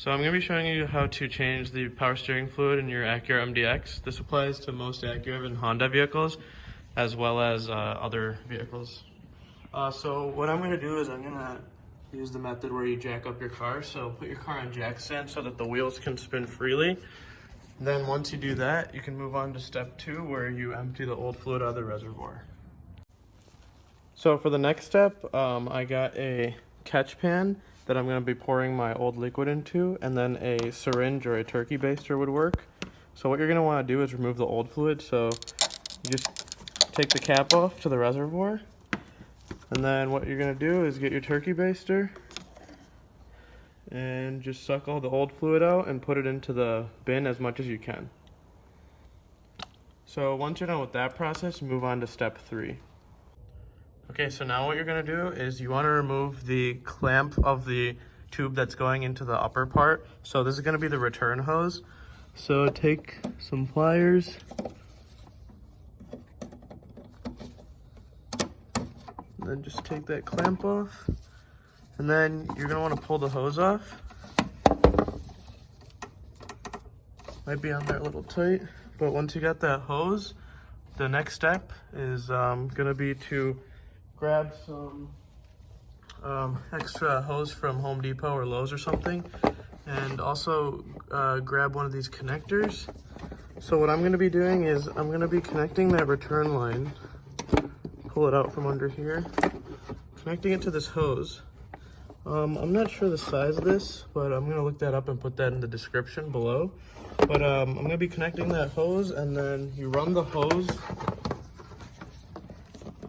So I'm going to be showing you how to change the power steering fluid in your Acura MDX. This applies to most Acura and Honda vehicles, as well as other vehicles. So what I'm going to do is I'm going to use the method where you jack up your car. So put your car on jack stand so that the wheels can spin freely. Then once you do that, you can move on to step 2, where you empty the old fluid out of the reservoir. So for the next step, I got a catch pan that I'm going to be pouring my old liquid into, and then a syringe or a turkey baster would work. So what you're going to want to do is remove the old fluid. So you just take the cap off to the reservoir, and then what you're going to do is get your turkey baster and just suck all the old fluid out and put it into the bin as much as you can. So once you're done with that process, move on to step 3. Okay, so now what you're going to do is you want to remove the clamp of the tube that's going into the upper part. So this is going to be the return hose. So take some pliers, and then just take that clamp off, and then you're going to want to pull the hose off. Might be on there a little tight, but once you got that hose, the next step is going to be to grab some extra hose from Home Depot or Lowe's or something, and also grab one of these connectors. So what I'm going to be doing is I'm going to be connecting that return line, pull it out from under here, connecting it to this hose. I'm not sure the size of this, but I'm going to look that up and put that in the description below. But I'm going to be connecting that hose, and then you run the hose,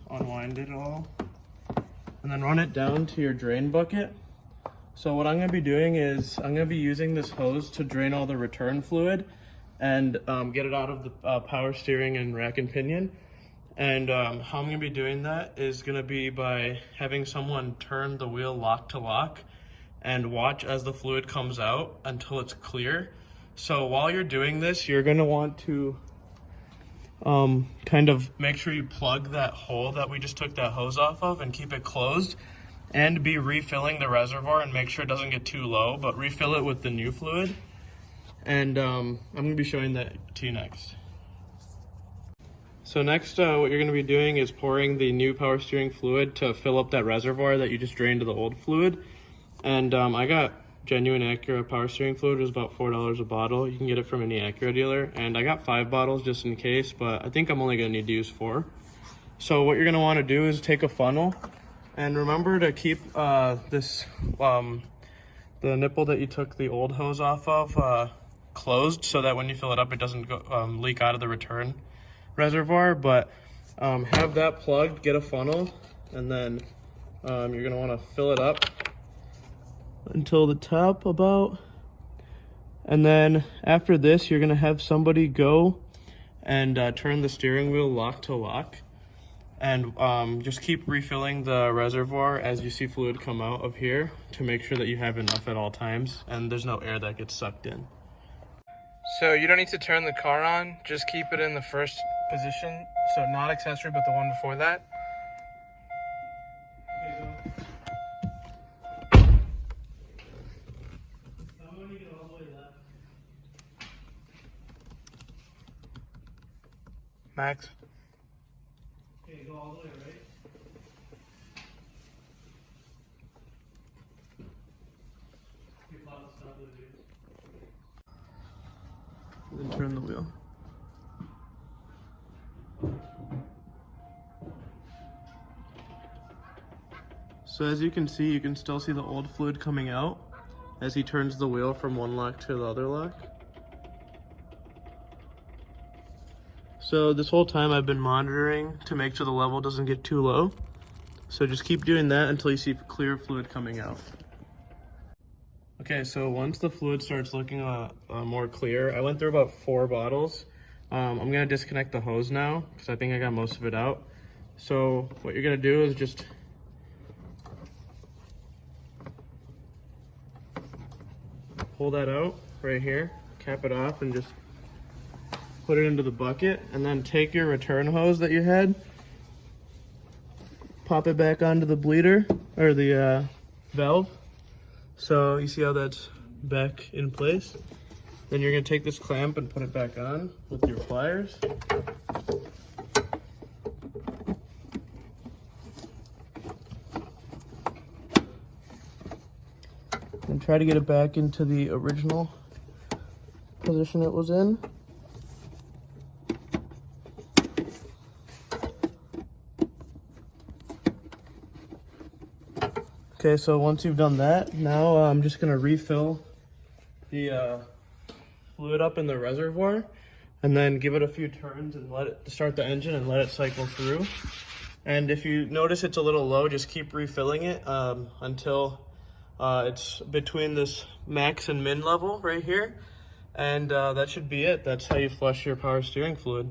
unwind it all, and then run it down to your drain bucket. So what I'm going to be doing is I'm going to be using this hose to drain all the return fluid and get it out of the power steering and rack and pinion. And how I'm going to be doing that is going to be by having someone turn the wheel lock to lock and watch as the fluid comes out until it's clear. So while you're doing this, you're going to want to kind of make sure you plug that hole that we just took that hose off of and keep it closed, and be refilling the reservoir and make sure it doesn't get too low, but refill it with the new fluid. And I'm going to be showing that to you next. So next, what you're going to be doing is pouring the new power steering fluid to fill up that reservoir that you just drained of the old fluid. And I got genuine Acura power steering fluid. It was about $4 a bottle. You can get it from any Acura dealer, and I got 5 bottles just in case, but I think I'm only going to need to use 4. So what you're going to want to do is take a funnel, and remember to keep this the nipple that you took the old hose off of closed, so that when you fill it up it doesn't go, leak out of the return reservoir. But have that plugged, get a funnel, and then you're going to want to fill it up until the top about, and then after this you're going to have somebody go and turn the steering wheel lock to lock, and just keep refilling the reservoir as you see fluid come out of here to make sure that you have enough at all times and there's no air that gets sucked in. So you don't need to turn the car on, just keep it in the first position, so not accessory but the one before that. Max. Okay, go all the way, right? Then turn the wheel. So as you can see, you can still see the old fluid coming out as he turns the wheel from one lock to the other lock. So this whole time I've been monitoring to make sure the level doesn't get too low. So just keep doing that until you see clear fluid coming out. Okay, so once the fluid starts looking more clear, I went through about 4 bottles. I'm gonna disconnect the hose now because I think I got most of it out. So what you're gonna do is just pull that out right here, cap it off, and just put it into the bucket, and then take your return hose that you had, pop it back onto the bleeder or the valve. So you see how that's back in place. Then you're gonna take this clamp and put it back on with your pliers. And try to get it back into the original position it was in. Okay, so once you've done that, now I'm just gonna refill the fluid up in the reservoir and then give it a few turns and let it start the engine and let it cycle through. And if you notice it's a little low, just keep refilling it until it's between this max and min level right here. And that should be it. That's how you flush your power steering fluid.